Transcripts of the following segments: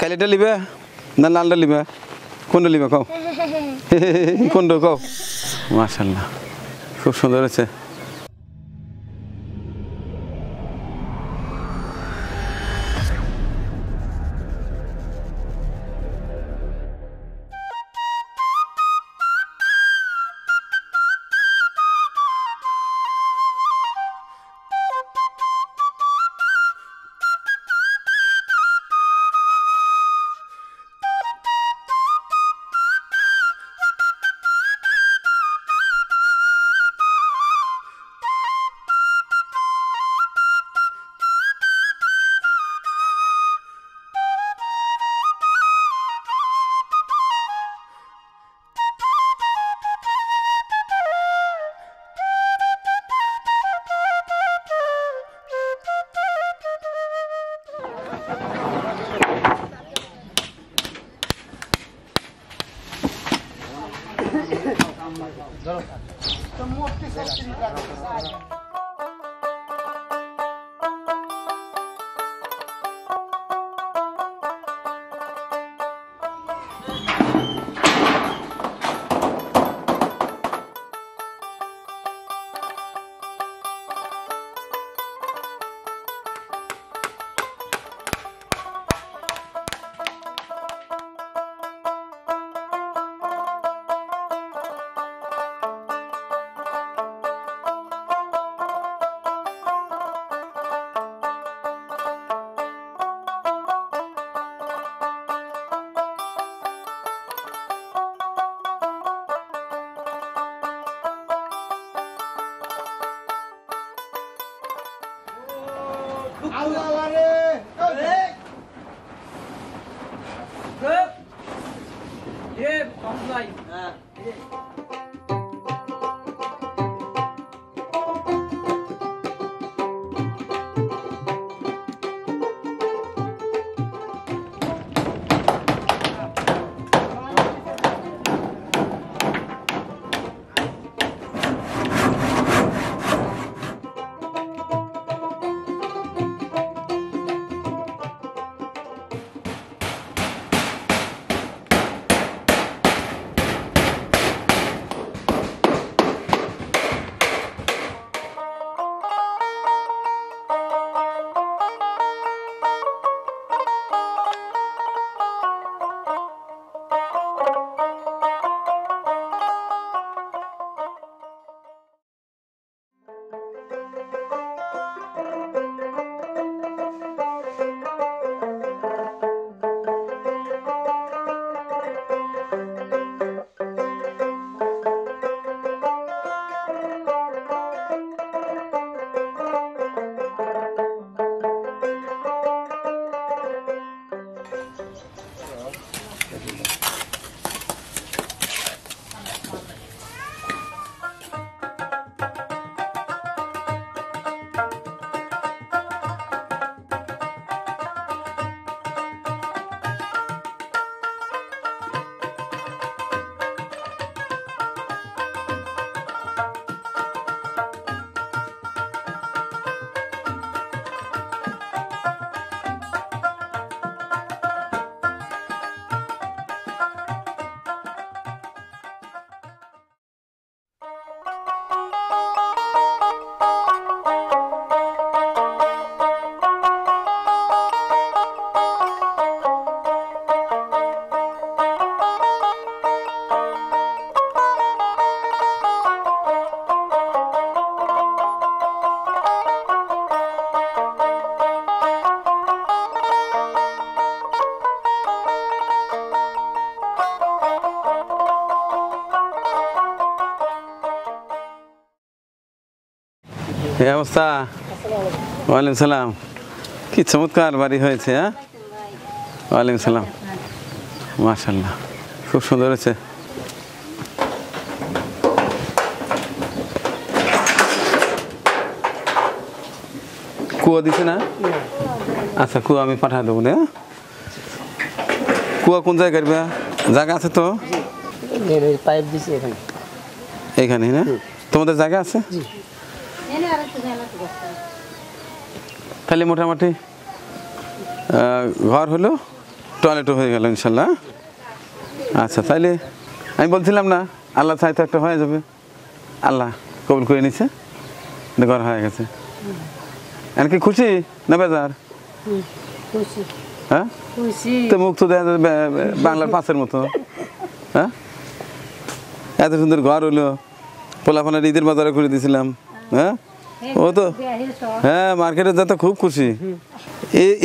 কালিটা লিবে না লালটা লিবে কোনটা লিবে কও কোনটা কও মাশাআল্লাহ খুব সুন্দর হয়েছে এই অবস্থা ওয়ালাইকুম সালাম কি চমৎকার বাড়ি হয়েছে হ্যাঁ ওয়ালাইকুম সালাম মাশাআল্লাহ খুব সুন্দর হয়েছে কুয়া দিছে না আচ্ছা কুয়া আমি পাঠা দেবো না কুয়া কোন জায়গায় জায়গা আছে তো পাইপ দিছে এখানে এইখানে না তোমাদের জায়গা আছে তাহলে মোটামুটি ঘর হলো টয়লেটও হয়ে গেল ইনশাল্লাহ। আচ্ছা তাইলে আমি বলছিলাম না আল্লাহ চাই তো একটা হয়ে যাবে, আল্লাহ কবুল করে নিছে, ঘর হয়ে গেছে। এমনকি খুশি না বেজার? খুশি হ্যাঁ খুশি। তো মুখ তো দেখা যায় বাংলার পাঁচের মতো। হ্যাঁ এত সুন্দর ঘর হলো, পোলাপানের ঈদের বাজারে করে দিয়েছিলাম। হ্যাঁ ও তো হ্যাঁ মার্কেটে যা তো খুব খুশি।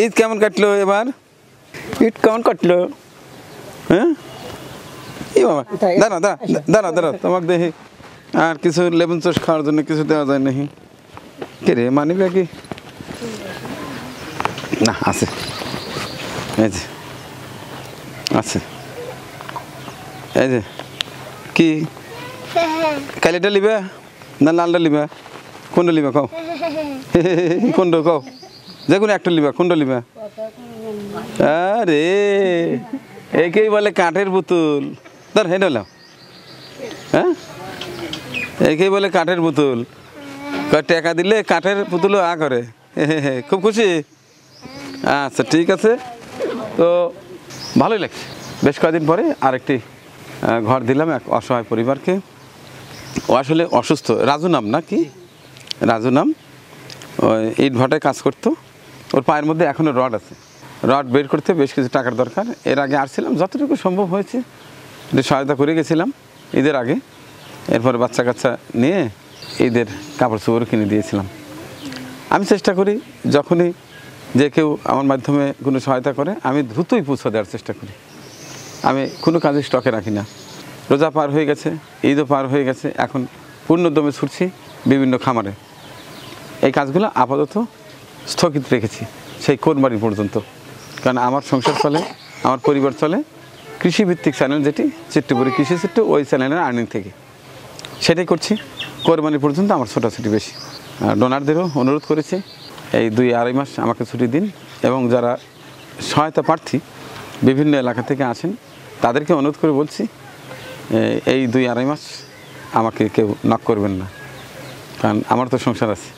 ঈদ কেমন কাটলো এবার? ঈদ কেমন কাটলো? হ্যাঁ এই বাবা দাঁড়া দাঁড়া দাঁড়া দাঁড়া, তোমাকে দেখি আর কিছু লেবুন চোষ খাওয়ার জন্য কিছু দেওয়া যায় নাকি? কে রে মানি ব্যাগি? না আছে, এই যে আছে, এই যে কি কালিটা লিবা না লালটা লিবা? কোনটা লিবা কও? কোনটা কও? যে কোনো একটা লিবা, কোনটা লিবা? আরে একেই বলে কাঠের পুতুল। ধর হেঁটে লাও। হ্যাঁ একেই বলে কাঠের পুতুল, টাকা দিলে কাঠের পুতুলও করে। খুব খুশি? আচ্ছা ঠিক আছে, তো ভালোই লাগছে। বেশ কয়েকদিন পরে আরেকটি ঘর দিলাম এক অসহায় পরিবারকে। ও আসলে অসুস্থ, রাজু নাম না কি? রাজু নাম। ওই ইট ভাটায় কাজ করতো, ওর পায়ের মধ্যে এখনও রড আছে, রড বের করতে বেশ কিছু টাকার দরকার। এর আগে আসছিলাম, যতটুকু সম্ভব হয়েছে সহায়তা করে গেছিলাম ঈদের আগে। এরপরে বাচ্চা কাচ্চা নিয়ে ঈদের কাপড় চোপড় কিনে দিয়েছিলাম। আমি চেষ্টা করি যখনই যে কেউ আমার মাধ্যমে কোনো সহায়তা করে আমি দ্রুতই পৌঁছে দেওয়ার চেষ্টা করি। আমি কোনো কাজে স্টকে রাখি না। রোজা পার হয়ে গেছে, ঈদও পার হয়ে গেছে, এখন পূর্ণদমে ছুটছি বিভিন্ন খামারে। এই কাজগুলো আপাতত স্থগিত রেখেছি সেই কোরবানি পর্যন্ত, কারণ আমার সংসার চলে, আমার পরিবার চলে কৃষিভিত্তিক চ্যানেল যেটি চিত্তপুরি কৃষি চিত্র, ওই চ্যানেলের আর্নিং থেকে সেটাই করছি। কোরবানি পর্যন্ত আমার ছোটাছুটি বেশি। ডোনারদেরও অনুরোধ করেছি এই 2-2.5 মাস আমাকে ছুটি দিন, এবং যারা সহায়তা প্রার্থী বিভিন্ন এলাকা থেকে আসেন তাদেরকে অনুরোধ করে বলছি এই 2-2.5 মাস আমাকে কেউ নক করবেন না, কারণ আমার তো সংসার আছে।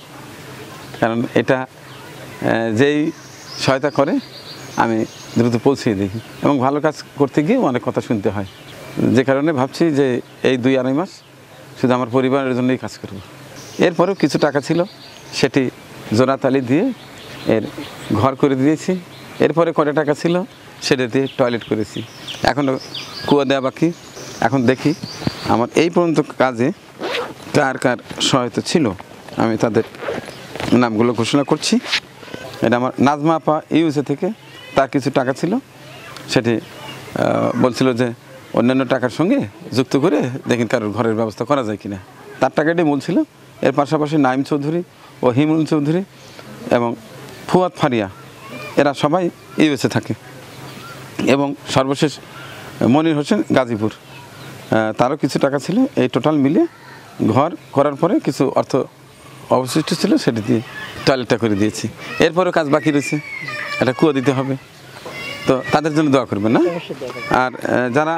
কারণ এটা যেই সহায়তা করে আমি দ্রুত পৌঁছিয়ে দিই, এবং ভালো কাজ করতে গিয়ে অনেক কথা শুনতে হয়, যে কারণে ভাবছি যে এই 2-2.5 মাস শুধু আমার পরিবারের জন্যই কাজ করব। এরপরেও কিছু টাকা ছিল, সেটি জোড়াতালি দিয়ে এর ঘর করে দিয়েছি। এরপরে কটা টাকা ছিল সেটা দিয়ে টয়লেট করেছি, এখনও কুয়া দেওয়া বাকি। এখন দেখি আমার এই পর্যন্ত কাজে কার কার সহায়তা ছিল, আমি তাদের নামগুলো ঘোষণা করছি। এটা আমার নাজমা আপা ইউএসএ থেকে, তার কিছু টাকা ছিল, সেটি বলছিল যে অন্যান্য টাকার সঙ্গে যুক্ত করে দেখেন কারোর ঘরের ব্যবস্থা করা যায় কিনা, তার টাকাটি বলছিল। এর পাশাপাশি নাইম চৌধুরী ও হিমুল চৌধুরী এবং ফুয়াদ ফারিয়া, এরা সবাই ইউএসএ থাকে। এবং সর্বশেষ মনির হোসেন গাজীপুর, তারও কিছু টাকা ছিল। এই টোটাল মিলে ঘর করার পরে কিছু অর্থ অবশিষ্ট ছিল, সেটা দিয়ে টয়লেটটা করে দিয়েছি। এরপরেও কাজ বাকি রয়েছে, একটা কুয়ো দিতে হবে, তো তাদের জন্য দোয়া করবেন না। আর যারা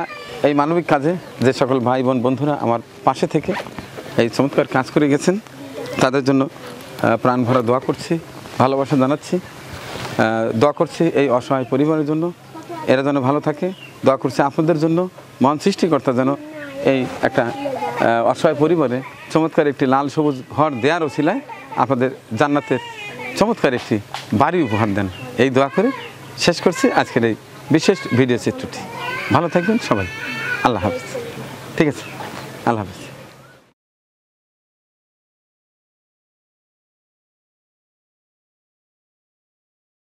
এই মানবিক কাজে যে সকল ভাই বোন বন্ধুরা আমার পাশে থেকে এই চমৎকার কাজ করে গেছেন, তাদের জন্য প্রাণ ভরা দোয়া করছি, ভালোবাসা জানাচ্ছি। দোয়া করছি এই অসহায় পরিবারের জন্য, এরা যেন ভালো থাকে। দোয়া করছি আপনাদের জন্য, মহান সৃষ্টিকর্তা যেন এই একটা অসহায় পরিবারে চমৎকার একটি লাল সবুজ ঘর দেওয়ার ওসিলায় আপনাদের জান্নাতের চমৎকার একটি বাড়ি উপহার দেন, এই দোয়া করে শেষ করছি আজকের এই বিশেষ ভিডিও চিত্রটি। ভালো থাকবেন সবাই, আল্লাহ হাফেজ। ঠিক আছে, আল্লাহ হাফেজ।